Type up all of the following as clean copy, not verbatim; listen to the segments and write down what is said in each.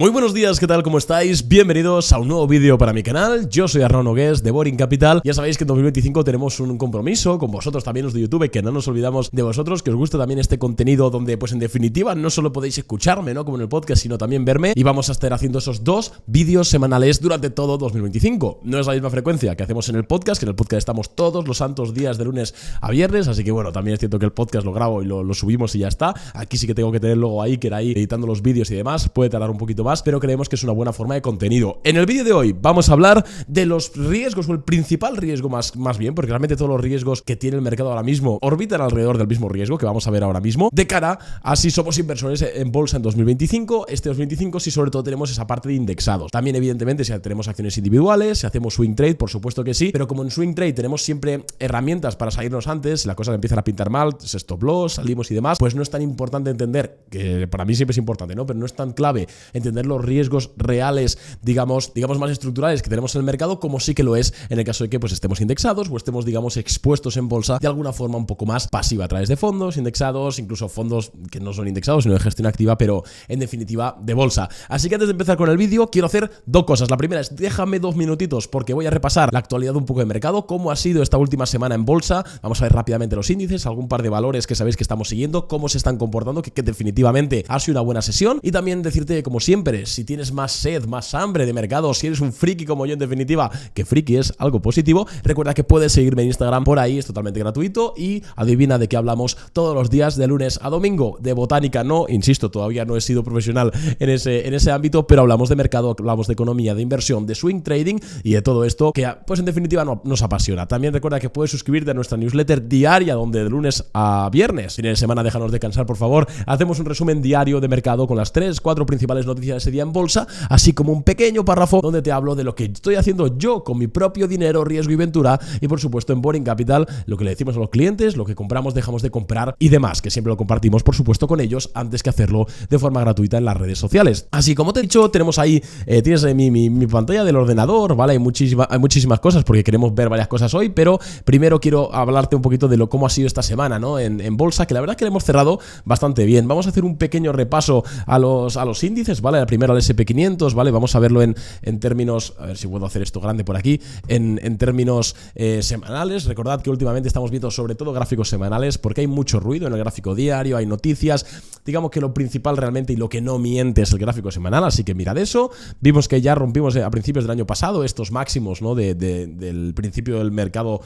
Muy buenos días, ¿qué tal? ¿Cómo estáis? Bienvenidos a un nuevo vídeo para mi canal. Yo soy Arnaud Nogués de Boring Capital. Ya sabéis que en 2025 tenemos un compromiso con vosotros también, los de YouTube, que no nos olvidamos de vosotros, que os gusta también este contenido donde, pues en definitiva, no solo podéis escucharme, ¿no? Como en el podcast, sino también verme. Y vamos a estar haciendo esos 2 vídeos semanales durante todo 2025. No es la misma frecuencia que hacemos en el podcast, que en el podcast estamos todos los santos días de lunes a viernes, así que bueno, también es cierto que el podcast lo grabo y lo subimos y ya está. Aquí sí que tengo que tener luego ahí, que era ahí editando los vídeos y demás, puede tardar un poquito más, pero creemos que es una buena forma de contenido. En el vídeo de hoy vamos a hablar de los riesgos, o el principal riesgo más bien, porque realmente todos los riesgos que tiene el mercado ahora mismo orbitan alrededor del mismo riesgo que vamos a ver ahora mismo, de cara a si somos inversores en bolsa en 2025. Este 2025 sí, sobre todo tenemos esa parte de indexados. También evidentemente si tenemos acciones individuales, si hacemos swing trade, por supuesto que sí, pero como en swing trade tenemos siempre herramientas para salirnos antes, si las cosas empiezan a pintar mal, stop loss, salimos y demás, pues no es tan importante entender, que para mí siempre es importante, ¿no? Pero no es tan clave entender los riesgos reales, digamos más estructurales que tenemos en el mercado, como sí que lo es en el caso de que pues estemos indexados o estemos, digamos, expuestos en bolsa de alguna forma un poco más pasiva, a través de fondos indexados, incluso fondos que no son indexados, sino de gestión activa, pero en definitiva de bolsa. Así que antes de empezar con el vídeo, quiero hacer 2 cosas. La primera es, déjame 2 minutitos porque voy a repasar la actualidad un poco de mercado, cómo ha sido esta última semana en bolsa. Vamos a ver rápidamente los índices, algún par de valores que sabéis que estamos siguiendo, cómo se están comportando, que definitivamente ha sido una buena sesión. Y también decirte, como siempre, si tienes más sed, más hambre de mercado, si eres un friki como yo en definitiva, que friki es algo positivo, recuerda que puedes seguirme en Instagram, por ahí es totalmente gratuito, y adivina de qué hablamos todos los días de lunes a domingo. De botánica no, insisto, todavía no he sido profesional en ese ámbito, pero hablamos de mercado, hablamos de economía, de inversión, de swing trading y de todo esto que pues en definitiva nos apasiona. También recuerda que puedes suscribirte a nuestra newsletter diaria, donde de lunes a viernes, fines de semana déjanos descansar por favor, hacemos un resumen diario de mercado con las 3-4 principales noticias de ese día en bolsa, así como un pequeño párrafo donde te hablo de lo que estoy haciendo yo con mi propio dinero, riesgo y ventura, y por supuesto en Boring Capital, lo que le decimos a los clientes, lo que compramos, dejamos de comprar y demás, que siempre lo compartimos por supuesto con ellos antes que hacerlo de forma gratuita en las redes sociales. Así como te he dicho, tenemos ahí, tienes mi pantalla del ordenador, ¿vale? Hay muchísimas cosas porque queremos ver varias cosas hoy, pero primero quiero hablarte un poquito de cómo ha sido esta semana, ¿no? En bolsa, que la verdad es que la hemos cerrado bastante bien. Vamos a hacer un pequeño repaso a los índices, ¿vale? Primero al SP500, ¿vale? Vamos a verlo en términos, a ver si puedo hacer esto grande por aquí, en términos semanales. Recordad que últimamente estamos viendo sobre todo gráficos semanales porque hay mucho ruido en el gráfico diario, hay noticias, digamos que lo principal realmente y lo que no miente es el gráfico semanal, así que mirad eso. Vimos que ya rompimos a principios del año pasado estos máximos, ¿no? del principio del mercado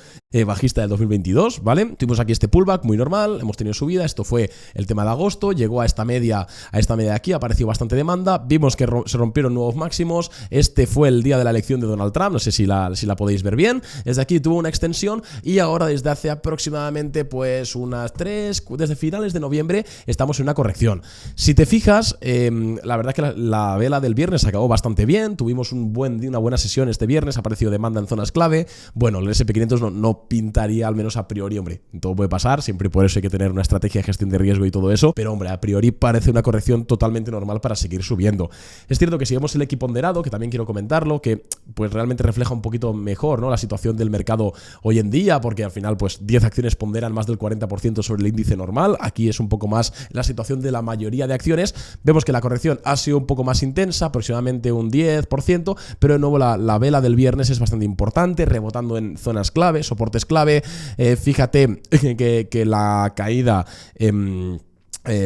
bajista del 2022, ¿vale? Tuvimos aquí este pullback muy normal, hemos tenido subida, esto fue el tema de agosto, llegó a esta media de aquí, apareció bastante demanda, vimos que se rompieron nuevos máximos. Este fue el día de la elección de Donald Trump, no sé si la podéis ver bien. Desde aquí tuvo una extensión y ahora desde hace aproximadamente pues desde finales de noviembre estamos en una corrección. Si te fijas, la verdad que la vela del viernes acabó bastante bien, tuvimos una buena sesión este viernes, apareció demanda en zonas clave. Bueno, el SP500 no pintaría, al menos a priori, hombre, todo puede pasar, siempre por eso hay que tener una estrategia de gestión de riesgo y todo eso, pero hombre, a priori parece una corrección totalmente normal para seguir subiendo. Es cierto que si vemos el equiponderado, que también quiero comentarlo, que pues realmente refleja un poquito mejor, ¿no? La situación del mercado hoy en día, porque al final pues 10 acciones ponderan más del 40% sobre el índice normal. Aquí es un poco más la situación de la mayoría de acciones. Vemos que la corrección ha sido un poco más intensa, aproximadamente un 10%, pero de nuevo la vela del viernes es bastante importante, rebotando en zonas clave, soportes clave. Fíjate que la caída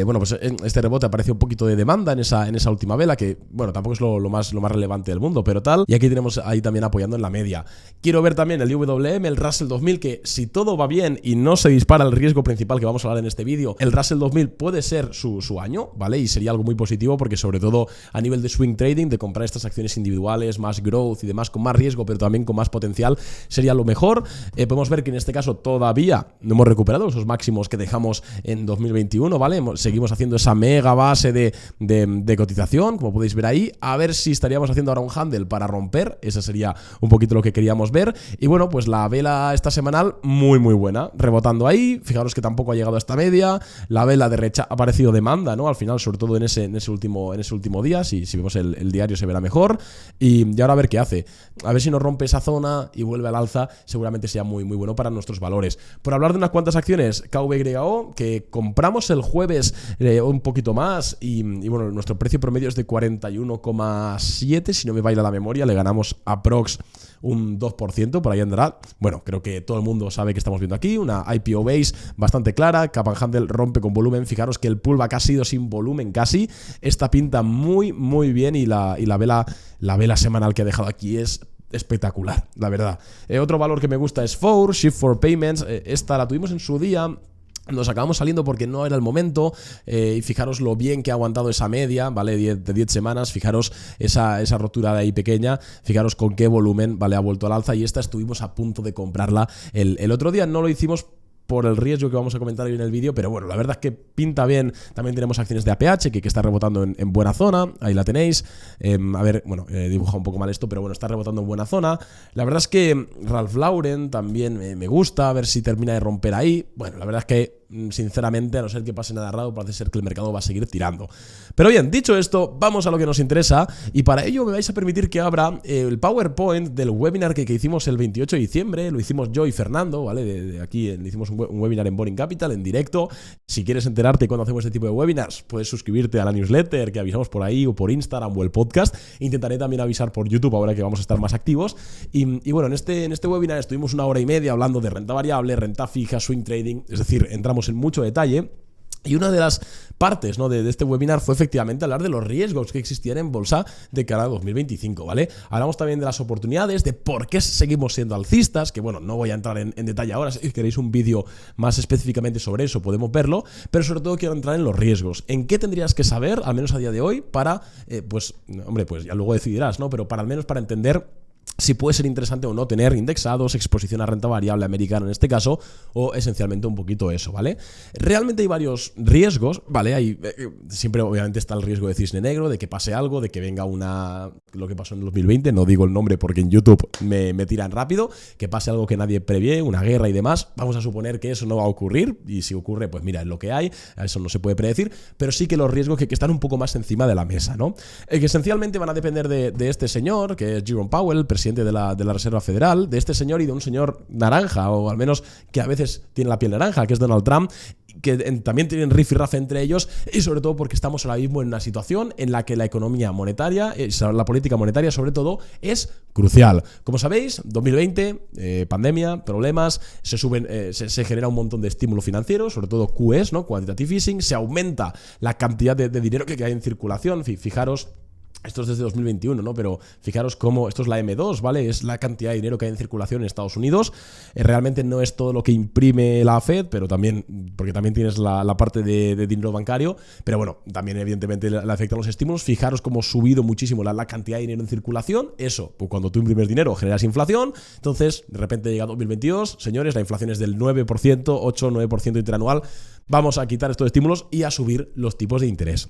bueno, pues este rebote apareció un poquito de demanda en esa última vela, que bueno, tampoco es lo más relevante del mundo, pero tal. Y aquí tenemos ahí también apoyando en la media. Quiero ver también el IWM, el Russell 2000, que si todo va bien y no se dispara el riesgo principal que vamos a hablar en este vídeo, el Russell 2000 puede ser su año, ¿vale? Y sería algo muy positivo porque sobre todo a nivel de swing trading, de comprar estas acciones individuales, más growth y demás, con más riesgo, pero también con más potencial, sería lo mejor. Podemos ver que en este caso todavía no hemos recuperado esos máximos que dejamos en 2021, ¿vale? Seguimos haciendo esa mega base de cotización, como podéis ver ahí. A ver si estaríamos haciendo ahora un handle para romper. Ese sería un poquito lo que queríamos ver. Y bueno, pues la vela esta semanal muy buena, rebotando ahí. Fijaros que tampoco ha llegado a esta media. La vela de rechazo ha aparecido demanda, ¿no? Al final, sobre todo en ese último día. Si vemos el diario se verá mejor. Y ahora a ver qué hace. A ver si nos rompe esa zona y vuelve al alza. Seguramente sea muy bueno para nuestros valores. Por hablar de unas cuantas acciones, KVYO, que compramos el jueves $43, un poquito más, y bueno, nuestro precio promedio es de 41,7, si no me baila la memoria, le ganamos aprox un 2%, por ahí andará. Bueno, creo que todo el mundo sabe que estamos viendo aquí, una IPO base bastante clara, cap and handle rompe con volumen, fijaros que el pullback ha sido sin volumen casi, esta pinta muy bien y la vela semanal que ha dejado aquí es espectacular, la verdad. Otro valor que me gusta es FOUR, Shift4 Payments, esta la tuvimos en su día. Nos acabamos saliendo porque no era el momento, y fijaros lo bien que ha aguantado esa media, ¿vale? De 10 semanas, fijaros esa rotura de ahí pequeña, fijaros con qué volumen, ¿vale? Ha vuelto al alza y esta estuvimos a punto de comprarla el otro día, no lo hicimos por el riesgo que vamos a comentar hoy en el vídeo, pero bueno, la verdad es que pinta bien. También tenemos acciones de APH que está rebotando en buena zona, ahí la tenéis. A ver, bueno, he dibujado un poco mal esto, pero bueno, está rebotando en buena zona. La verdad es que Ralph Lauren también me gusta, a ver si termina de romper ahí. Bueno, la verdad es que sinceramente, a no ser que pase nada raro, parece ser que el mercado va a seguir tirando. Pero bien, dicho esto, vamos a lo que nos interesa, y para ello me vais a permitir que abra el PowerPoint del webinar que hicimos el 28 de diciembre, lo hicimos yo y Fernando, ¿vale? De aquí le hicimos un webinar en Boring Capital, en directo. Si quieres enterarte cuando hacemos este tipo de webinars, puedes suscribirte a la newsletter que avisamos por ahí, o por Instagram o el podcast. Intentaré también avisar por YouTube ahora que vamos a estar más activos. Y bueno, en este webinar estuvimos 1 hora y media hablando de renta variable, renta fija, swing trading, es decir, entramos en mucho detalle. Y una de las partes, ¿no?, de este webinar fue efectivamente hablar de los riesgos que existían en bolsa de cara a 2025, ¿vale? Hablamos también de las oportunidades, de por qué seguimos siendo alcistas, que bueno, no voy a entrar en detalle ahora. Si queréis un vídeo más específicamente sobre eso, podemos verlo, pero sobre todo quiero entrar en los riesgos. ¿En qué tendrías que saber, al menos a día de hoy, para, pues ya luego decidirás, ¿no? Pero al menos para entender si puede ser interesante o no tener indexados, exposición a renta variable americana en este caso, o esencialmente un poquito eso, ¿vale? Realmente hay varios riesgos, ¿vale? Siempre obviamente está el riesgo de cisne negro, de que pase algo, de que venga lo que pasó en el 2020, no digo el nombre porque en YouTube me tiran rápido, que pase algo que nadie prevé, una guerra y demás. Vamos a suponer que eso no va a ocurrir, y si ocurre, pues mira, es lo que hay, eso no se puede predecir, pero sí que los riesgos que están un poco más encima de la mesa, ¿no? Que esencialmente van a depender de este señor, que es Jerome Powell, presidente de la Reserva Federal, de este señor y de un señor naranja, o al menos que a veces tiene la piel naranja, que es Donald Trump, que también tienen rifirrafe entre ellos, y sobre todo porque estamos ahora mismo en una situación en la que la economía monetaria, la política monetaria sobre todo, es crucial. Como sabéis, 2020, pandemia, problemas, se genera un montón de estímulo financiero, sobre todo QEs, ¿no? Quantitative Easing, se aumenta la cantidad de dinero que hay en circulación. Fijaros, esto es desde 2021, ¿no? Pero fijaros cómo esto es la M2, ¿vale? Es la cantidad de dinero que hay en circulación en Estados Unidos. Realmente no es todo lo que imprime la Fed, pero también, porque también tienes la parte de dinero bancario, pero bueno, también evidentemente le afectan los estímulos. Fijaros cómo ha subido muchísimo la cantidad de dinero en circulación. Eso, pues cuando tú imprimes dinero generas inflación. Entonces, de repente llega 2022, señores, la inflación es del 9%, 8-9% interanual. Vamos a quitar estos estímulos y a subir los tipos de interés.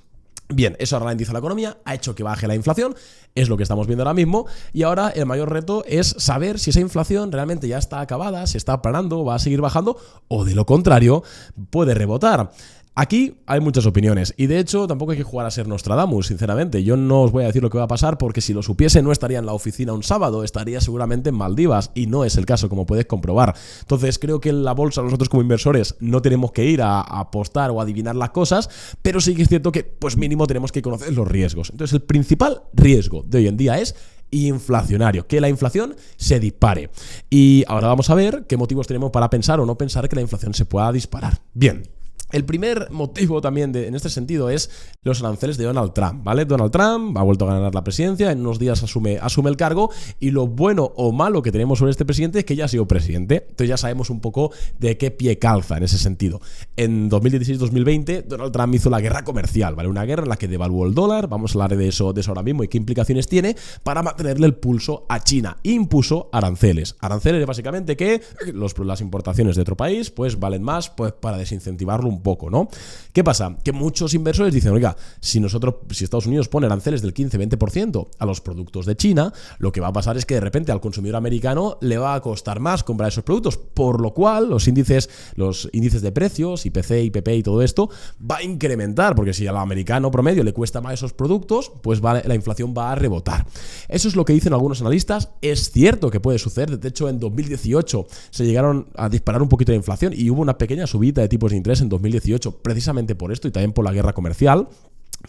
Bien, eso ralentiza la economía, ha hecho que baje la inflación, es lo que estamos viendo ahora mismo, y ahora el mayor reto es saber si esa inflación realmente ya está acabada, se está aplanando, va a seguir bajando, o de lo contrario, puede rebotar. Aquí hay muchas opiniones, y de hecho tampoco hay que jugar a ser Nostradamus, sinceramente. Yo no os voy a decir lo que va a pasar, porque si lo supiese no estaría en la oficina un sábado, estaría seguramente en Maldivas, y no es el caso, como puedes comprobar. Entonces creo que en la bolsa nosotros como inversores no tenemos que ir a apostar o adivinar las cosas, pero sí que es cierto que pues mínimo tenemos que conocer los riesgos. Entonces el principal riesgo de hoy en día es inflacionario, que la inflación se dispare. Y ahora vamos a ver qué motivos tenemos para pensar o no pensar que la inflación se pueda disparar. Bien. El primer motivo también en este sentido es los aranceles de Donald Trump, ¿vale? Donald Trump ha vuelto a ganar la presidencia, en unos días asume el cargo, y lo bueno o malo que tenemos sobre este presidente es que ya ha sido presidente. Entonces ya sabemos un poco de qué pie calza en ese sentido. En 2016-2020 Donald Trump hizo la guerra comercial, ¿vale? Una guerra en la que devaluó el dólar, vamos a hablar de eso ahora mismo y qué implicaciones tiene, para mantenerle el pulso a China. Impuso aranceles. Aranceles básicamente que las importaciones de otro país pues valen más, pues para desincentivarlo un poco, ¿no? ¿Qué pasa? Que muchos inversores dicen, oiga, si Estados Unidos pone aranceles del 15-20% a los productos de China, lo que va a pasar es que de repente al consumidor americano le va a costar más comprar esos productos, por lo cual los índices de precios, IPC, IPP y todo esto, va a incrementar, porque si al americano promedio le cuesta más esos productos, pues la inflación va a rebotar. Eso es lo que dicen algunos analistas. Es cierto que puede suceder. De hecho, en 2018 se llegaron a disparar un poquito de inflación y hubo una pequeña subida de tipos de interés en 2018. 2018, precisamente por esto y también por la guerra comercial.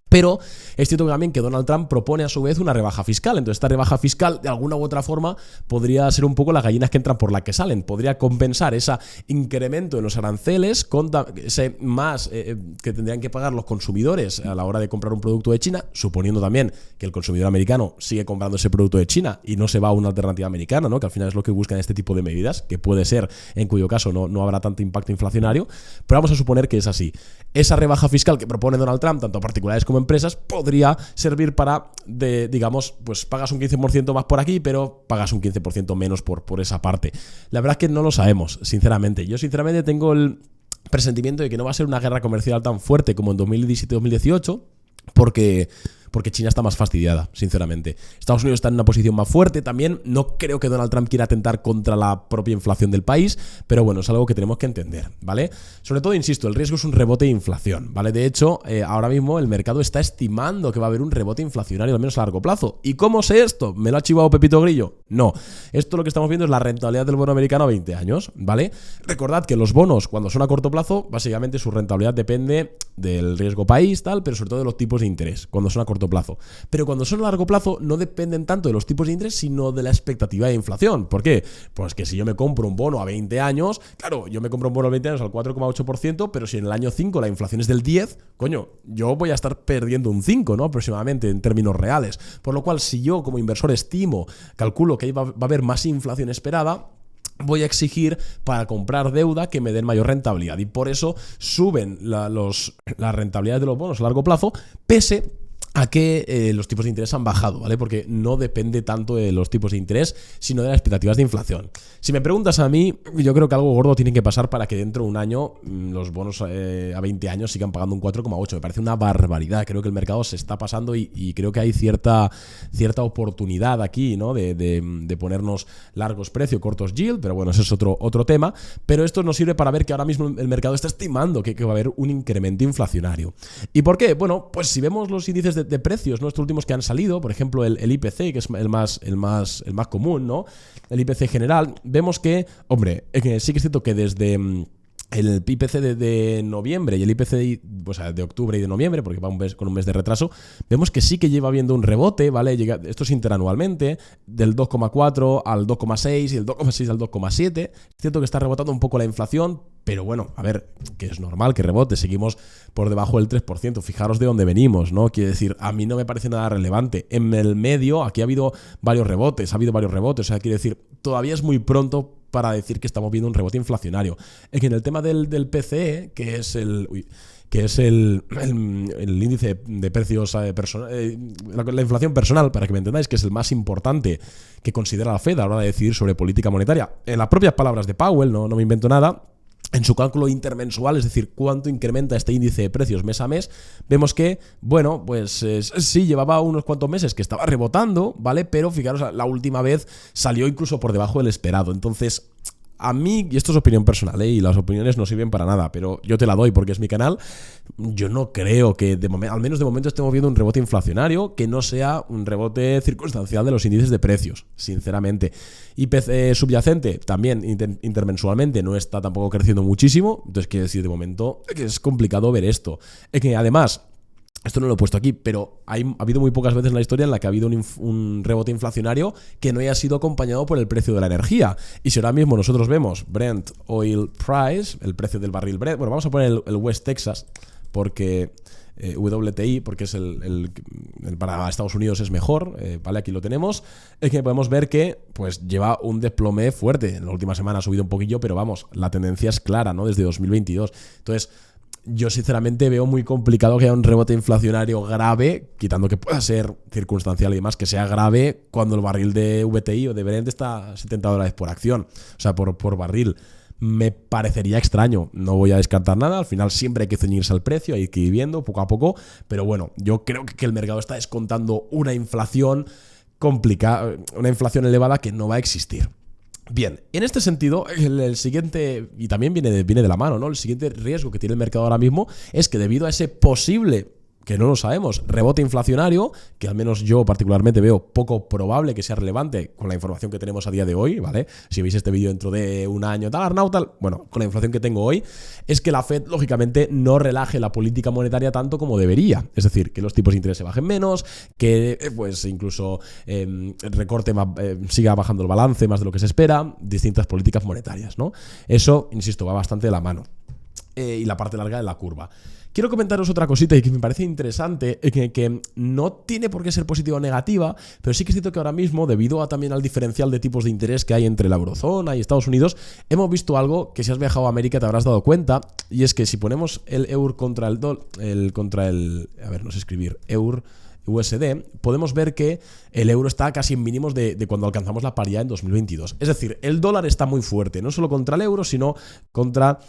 Pero es cierto también que Donald Trump propone a su vez una rebaja fiscal. Entonces esta rebaja fiscal de alguna u otra forma podría ser un poco las gallinas que entran por la que salen. Podría compensar ese incremento en los aranceles con ese más que tendrían que pagar los consumidores a la hora de comprar un producto de China, suponiendo también que el consumidor americano sigue comprando ese producto de China y no se va a una alternativa americana, ¿no? Que al final es lo que buscan este tipo de medidas, que puede ser, en cuyo caso no habrá tanto impacto inflacionario. Pero vamos a suponer que es así. Esa rebaja fiscal que propone Donald Trump, tanto a particulares como empresas, podría servir para, digamos, pues pagas un 15% más por aquí, pero pagas un 15% menos por esa parte. La verdad es que no lo sabemos, sinceramente. Yo sinceramente tengo el presentimiento de que no va a ser una guerra comercial tan fuerte como en 2017-2018, porque China está más fastidiada, sinceramente. Estados Unidos está en una posición más fuerte también. No creo que Donald Trump quiera atentar contra la propia inflación del país, pero bueno, es algo que tenemos que entender, ¿vale? Sobre todo, insisto, el riesgo es un rebote de inflación, ¿vale? De hecho, ahora mismo el mercado está estimando que va a haber un rebote inflacionario, al menos a largo plazo. ¿Y cómo sé esto? ¿Me lo ha chivado Pepito Grillo? No. Esto lo que estamos viendo es la rentabilidad del bono americano a 20 años, ¿vale? Recordad que los bonos, cuando son a corto plazo, básicamente su rentabilidad depende del riesgo país, tal, pero sobre todo de los tipos de interés, cuando son a corto plazo. Pero cuando son a largo plazo no dependen tanto de los tipos de interés, sino de la expectativa de inflación. ¿Por qué? Pues que si yo me compro un bono a 20 años, claro, yo me compro un bono a 20 años al 4,8%, pero si en el año 5 la inflación es del 10, coño, yo voy a estar perdiendo un 5, ¿no? Aproximadamente en términos reales. Por lo cual, si yo como inversor calculo que va a haber más inflación esperada, voy a exigir para comprar deuda que me den mayor rentabilidad. Y por eso suben las rentabilidades de los bonos a largo plazo, pese a que los tipos de interés han bajado, ¿vale? Porque no depende tanto de los tipos de interés, sino de las expectativas de inflación. Si me preguntas a mí, yo creo que algo gordo tiene que pasar para que dentro de un año los bonos a 20 años sigan pagando un 4,8. Me parece una barbaridad. Creo que el mercado se está pasando y creo que hay cierta oportunidad aquí, ¿no? De ponernos largos precios, cortos yield, pero bueno, ese es otro tema. Pero esto nos sirve para ver que ahora mismo el mercado está estimando que va a haber un incremento inflacionario. ¿Y por qué? Bueno, pues si vemos los índices de precios, ¿no? Estos últimos que han salido, por ejemplo el IPC, que es el más común, ¿no? El IPC general, vemos que, hombre, sí que es cierto que desde el IPC de noviembre y el IPC de octubre y de noviembre, porque va con un mes de retraso, vemos que sí que lleva habiendo un rebote, ¿vale? Esto es interanualmente, del 2,4 al 2,6 y el 2,6 al 2,7. Es cierto que está rebotando un poco la inflación, pero bueno, a ver, que es normal que rebote, seguimos por debajo del 3%, fijaros de dónde venimos, ¿no? Quiere decir, a mí no me parece nada relevante. En el medio, aquí ha habido varios rebotes, o sea, quiere decir, todavía es muy pronto para decir que estamos viendo un rebote inflacionario. Es que en el tema del PCE, que es el índice de precios personal, la inflación personal, para que me entendáis, que es el más importante que considera la Fed a la hora de decidir sobre política monetaria. En las propias palabras de Powell, no me invento nada. En su cálculo intermensual, es decir, cuánto incrementa este índice de precios mes a mes, vemos que, bueno, pues sí, llevaba unos cuantos meses que estaba rebotando, ¿vale? Pero fijaros, la última vez salió incluso por debajo del esperado. Entonces, a mí, y esto es opinión personal, y las opiniones no sirven para nada, pero yo te la doy porque es mi canal, yo no creo que, al menos de momento, estemos viendo un rebote inflacionario que no sea un rebote circunstancial de los índices de precios, sinceramente. IPC subyacente, también intermensualmente, no está tampoco creciendo muchísimo, entonces quiere decir, de momento, que es complicado ver esto. Es que además, esto no lo he puesto aquí, pero ha habido muy pocas veces en la historia en la que ha habido un rebote inflacionario que no haya sido acompañado por el precio de la energía. Y si ahora mismo nosotros vemos Brent Oil Price, el precio del barril Brent, bueno, vamos a poner el West Texas, porque WTI, porque es el para Estados Unidos es mejor, ¿vale? Aquí lo tenemos. Es que podemos ver que pues lleva un desplome fuerte. En la última semana ha subido un poquillo, pero vamos, la tendencia es clara, ¿no? Desde 2022. Entonces, yo sinceramente veo muy complicado que haya un rebote inflacionario grave, quitando que pueda ser circunstancial y demás, que sea grave cuando el barril de VTI o de Brent está a $70 por acción, o sea, por barril. Me parecería extraño, no voy a descartar nada, al final siempre hay que ceñirse al precio, hay que ir viendo poco a poco, pero bueno, yo creo que el mercado está descontando una inflación complicada, una inflación elevada que no va a existir. Bien, en este sentido, el siguiente, y también viene de la mano, ¿no? El siguiente riesgo que tiene el mercado ahora mismo es que debido a ese posible que no lo sabemos. Rebote inflacionario, que al menos yo particularmente veo poco probable que sea relevante con la información que tenemos a día de hoy, ¿vale? Si veis este vídeo dentro de un año, tal, Arnau, tal, bueno, con la inflación que tengo hoy, es que la Fed, lógicamente, no relaje la política monetaria tanto como debería. Es decir, que los tipos de interés se bajen menos, que pues incluso recorte siga bajando el balance más de lo que se espera, distintas políticas monetarias, ¿no? Eso, insisto, va bastante de la mano. Y la parte larga de la curva. Quiero comentaros otra cosita y que me parece interesante, que no tiene por qué ser positiva o negativa, pero sí que es cierto que ahora mismo, debido también al diferencial de tipos de interés que hay entre la eurozona y Estados Unidos, hemos visto algo que si has viajado a América te habrás dado cuenta, y es que si ponemos el euro contra el dólar, a ver, no sé escribir, euro USD, podemos ver que el euro está casi en mínimos de cuando alcanzamos la paridad en 2022. Es decir, el dólar está muy fuerte, no solo contra el euro, sino contra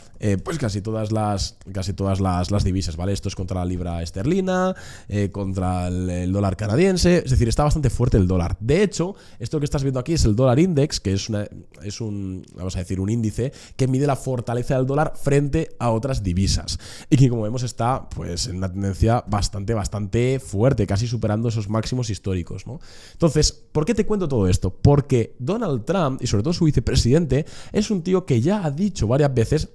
pues casi todas las divisas, ¿vale? Esto es contra la libra esterlina, contra el dólar canadiense, es decir, está bastante fuerte el dólar. De hecho, esto que estás viendo aquí es el dólar index, que es un índice que mide la fortaleza del dólar frente a otras divisas. Y que, como vemos, está pues en una tendencia bastante fuerte, casi superando esos máximos históricos, ¿no? Entonces, ¿por qué te cuento todo esto? Porque Donald Trump, y sobre todo su vicepresidente, es un tío que ya ha dicho varias veces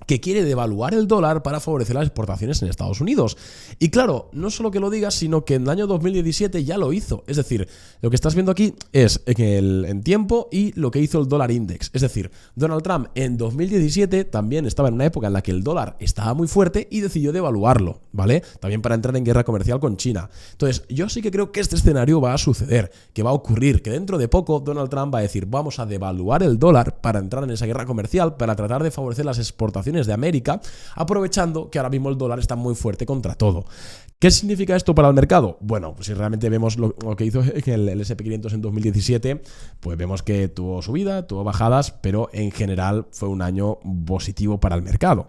que quiere devaluar el dólar para favorecer las exportaciones en Estados Unidos. Y claro, no solo que lo diga, sino que en el año 2017 ya lo hizo. Es decir, lo que estás viendo aquí es en tiempo y lo que hizo el dólar index. Es decir, Donald Trump en 2017 también estaba en una época en la que el dólar estaba muy fuerte y decidió devaluarlo, ¿vale? También para entrar en guerra comercial con China. Entonces, yo sí que creo que este escenario va a suceder, que va a ocurrir, que dentro de poco Donald Trump va a decir, vamos a devaluar el dólar para entrar en esa guerra comercial, para tratar de favorecer las exportaciones de América, aprovechando que ahora mismo el dólar está muy fuerte contra todo. ¿Qué significa esto para el mercado? Bueno, pues si realmente vemos lo que hizo el SP500 en 2017, pues vemos que tuvo subida, tuvo bajadas, pero en general fue un año positivo para el mercado,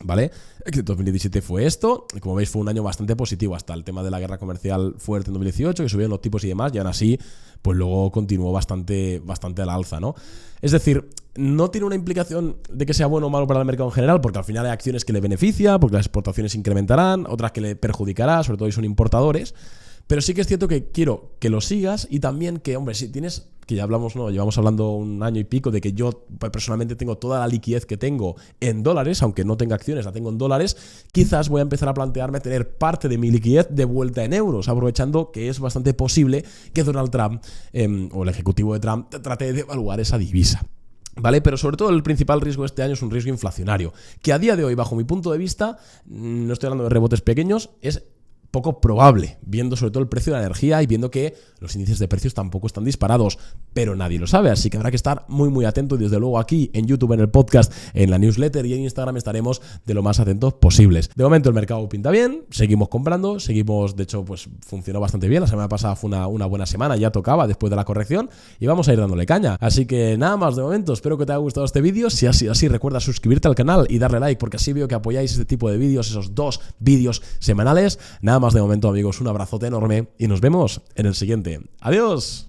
¿vale? 2017 fue esto, y como veis fue un año bastante positivo, hasta el tema de la guerra comercial fuerte en 2018, que subieron los tipos y demás, y aún así, pues luego continuó bastante al alza, ¿no? Es decir, no tiene una implicación de que sea bueno o malo para el mercado en general, porque al final hay acciones que le beneficia, porque las exportaciones incrementarán, otras que le perjudicará, sobre todo si son importadores. Pero sí que es cierto que quiero que lo sigas y también que, hombre, si tienes, que ya hablamos, ¿no? Llevamos hablando un año y pico de que yo personalmente tengo toda la liquidez que tengo en dólares, aunque no tenga acciones, la tengo en dólares, quizás voy a empezar a plantearme tener parte de mi liquidez de vuelta en euros, aprovechando que es bastante posible que Donald Trump o el ejecutivo de Trump trate de devaluar esa divisa, ¿vale? Pero sobre todo el principal riesgo de este año es un riesgo inflacionario, que a día de hoy, bajo mi punto de vista, no estoy hablando de rebotes pequeños, es poco probable, viendo sobre todo el precio de la energía y viendo que los índices de precios tampoco están disparados, pero nadie lo sabe, así que habrá que estar muy atento y desde luego aquí en YouTube, en el podcast, en la newsletter y en Instagram estaremos de lo más atentos posibles. De momento el mercado pinta bien, seguimos comprando, de hecho pues funcionó bastante bien, la semana pasada fue una buena semana, ya tocaba después de la corrección y vamos a ir dándole caña, así que nada más de momento, espero que te haya gustado este vídeo, si ha sido así recuerda suscribirte al canal y darle like porque así veo que apoyáis este tipo de vídeos, esos 2 vídeos semanales. Nada más de momento, amigos, un abrazote enorme y nos vemos en el siguiente. ¡Adiós!